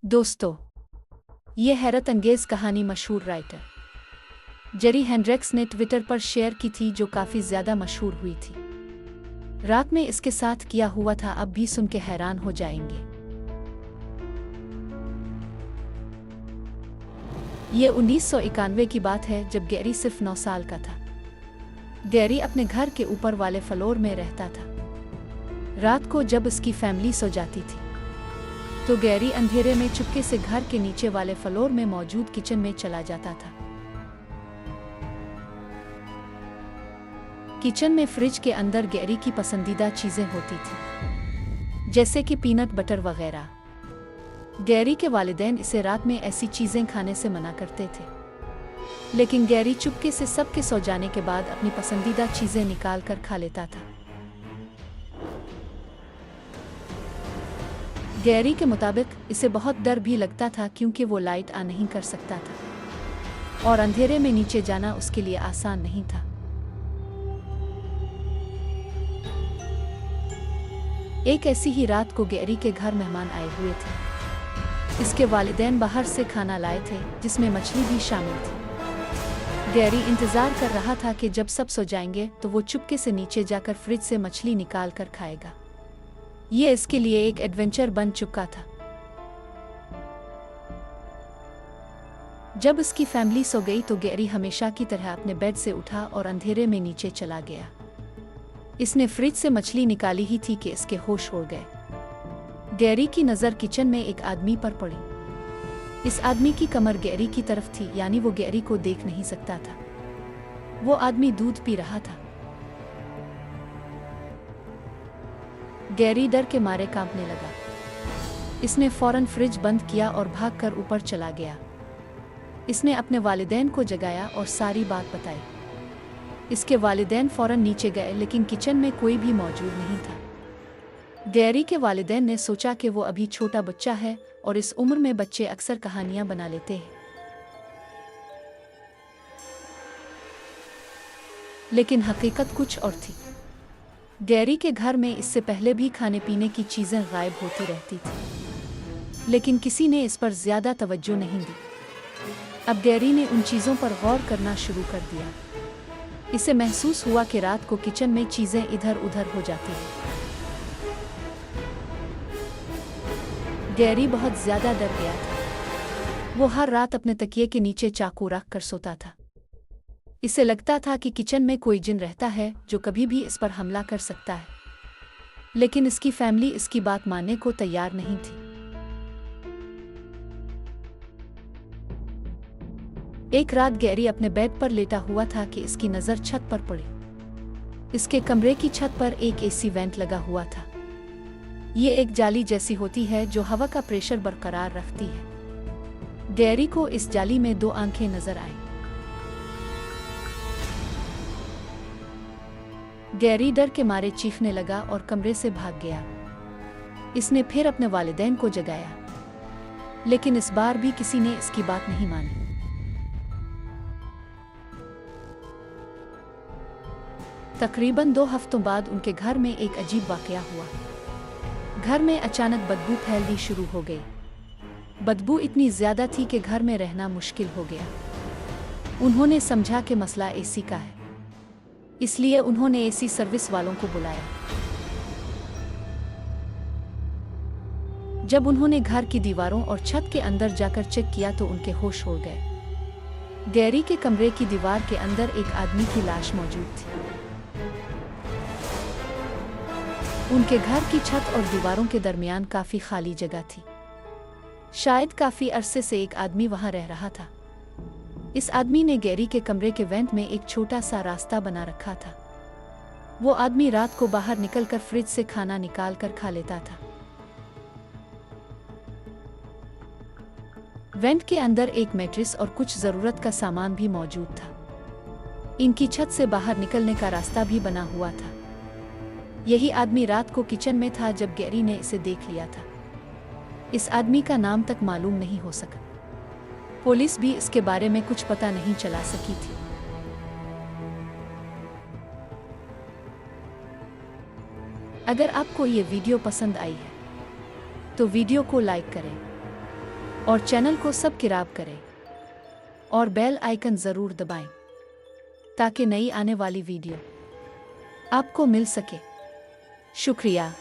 दोस्तों, ये हैरत अंगेज कहानी मशहूर राइटर जेरी हेंड्रिक्स ने ट्विटर पर शेयर की थी, जो काफ़ी ज़्यादा मशहूर हुई थी। रात में इसके साथ किया हुआ था, अब भी सुन के हैरान हो जाएंगे। ये 1991 की बात है, जब गैरी सिर्फ 9 साल का था। गैरी अपने घर के ऊपर वाले फ्लोर में रहता था। रात को जब उसकी फैमिली सो जाती थी, तो गैरी अंधेरे में चुपके से घर के नीचे वाले फ्लोर में मौजूद किचन में चला जाता था। किचन में फ्रिज के अंदर गैरी की पसंदीदा चीजें होती थी, जैसे कि पीनट बटर वगैरह। गैरी के वालिदैन इसे रात में ऐसी चीजें खाने से मना करते थे, लेकिन गैरी चुपके से सबके सो जाने के बाद अपनी पसंदीदा चीजें निकाल कर खा लेता था। गैरी के मुताबिक इसे बहुत डर भी लगता था, क्योंकि वो लाइट ऑन नहीं कर सकता था और अंधेरे में नीचे जाना उसके लिए आसान नहीं था। एक ऐसी ही रात को गैरी के घर मेहमान आए हुए थे। इसके वालिदैन बाहर से खाना लाए थे, जिसमें मछली भी शामिल थी। गैरी इंतजार कर रहा था कि जब सब सो जाएंगे तो वो चुपके से नीचे जाकर फ्रिज से मछली निकाल कर खाएगा। ये इसके लिए एक एडवेंचर बन चुका था। जब उसकी फैमिली सो गई तो गैरी हमेशा की तरह अपने बेड से उठा और अंधेरे में नीचे चला गया। इसने फ्रिज से मछली निकाली ही थी कि इसके होश उड़ गए। गैरी की नज़र किचन में एक आदमी पर पड़ी। इस आदमी की कमर गैरी की तरफ थी, यानी वो गैरी को देख नहीं सकता था। वो आदमी दूध पी रहा था। गैरी डर के मारे कांपने लगा। इसने फौरन फ्रिज बंद किया और भागकर ऊपर चला गया। इसने अपने वालिदैन को जगाया और सारी बात बताई। इसके वालिदैन फौरन नीचे गए, लेकिन किचन में कोई भी मौजूद नहीं था। गैरी के वालिदैन ने सोचा कि वो अभी छोटा बच्चा है और इस उम्र में बच्चे अक्सर कहानियां बना लेते हैं। लेकिन हकीकत कुछ और थी। गैरी के घर में इससे पहले भी खाने पीने की चीजें गायब होती रहती थी, लेकिन किसी ने इस पर ज्यादा तवज्जो नहीं दी। अब गैरी ने उन चीजों पर गौर करना शुरू कर दिया। इसे महसूस हुआ कि रात को किचन में चीजें इधर उधर हो जाती हैं। गैरी बहुत ज्यादा डर गया था। वो हर रात अपने तकिए के नीचे चाकू रख कर सोता था। इसे लगता था कि किचन में कोई जिन रहता है जो कभी भी इस पर हमला कर सकता है, लेकिन इसकी फैमिली इसकी बात मानने को तैयार नहीं थी। एक रात गैरी अपने बेड पर लेटा हुआ था कि इसकी नज़र छत पर पड़ी। इसके कमरे की छत पर एक एसी वेंट लगा हुआ था। ये एक जाली जैसी होती है जो हवा का प्रेशर बरकरार रखती है। गैरी को इस जाली में 2 आंखें नजर आईं। गैरी डर के मारे चीखने लगा और कमरे से भाग गया। इसने फिर अपने वालिदैन को जगाया, लेकिन इस बार भी किसी ने इसकी बात नहीं मानी। तकरीबन 2 हफ्तों बाद उनके घर में एक अजीब वाकया हुआ। घर में अचानक बदबू फैलनी शुरू हो गई। बदबू इतनी ज्यादा थी कि घर में रहना मुश्किल हो गया। उन्होंने समझा कि मसला एसी का है, इसलिए उन्होंने एसी सर्विस वालों को बुलाया। जब उन्होंने घर की दीवारों और छत के अंदर जाकर चेक किया तो उनके होश उड़ गए। गैरी के कमरे की दीवार के अंदर एक आदमी की लाश मौजूद थी। उनके घर की छत और दीवारों के दरमियान काफी खाली जगह थी। शायद काफी अरसे से एक आदमी वहां रह रहा था। इस आदमी ने गैरी के कमरे के वेंट में एक छोटा सा रास्ता बना रखा था। वो आदमी रात को बाहर निकलकर फ्रिज से खाना निकाल कर खा लेता था। वेंट के अंदर एक मैट्रेस और कुछ जरूरत का सामान भी मौजूद था। इनकी छत से बाहर निकलने का रास्ता भी बना हुआ था। यही आदमी रात को किचन में था जब गैरी ने इसे देख लिया था। इस आदमी का नाम तक मालूम नहीं हो सका। पुलिस भी इसके बारे में कुछ पता नहीं चला सकी थी। अगर आपको ये वीडियो पसंद आई है तो वीडियो को लाइक करें और चैनल को सब्सक्राइब करें और बेल आइकन ज़रूर दबाएं ताकि नई आने वाली वीडियो आपको मिल सके। शुक्रिया।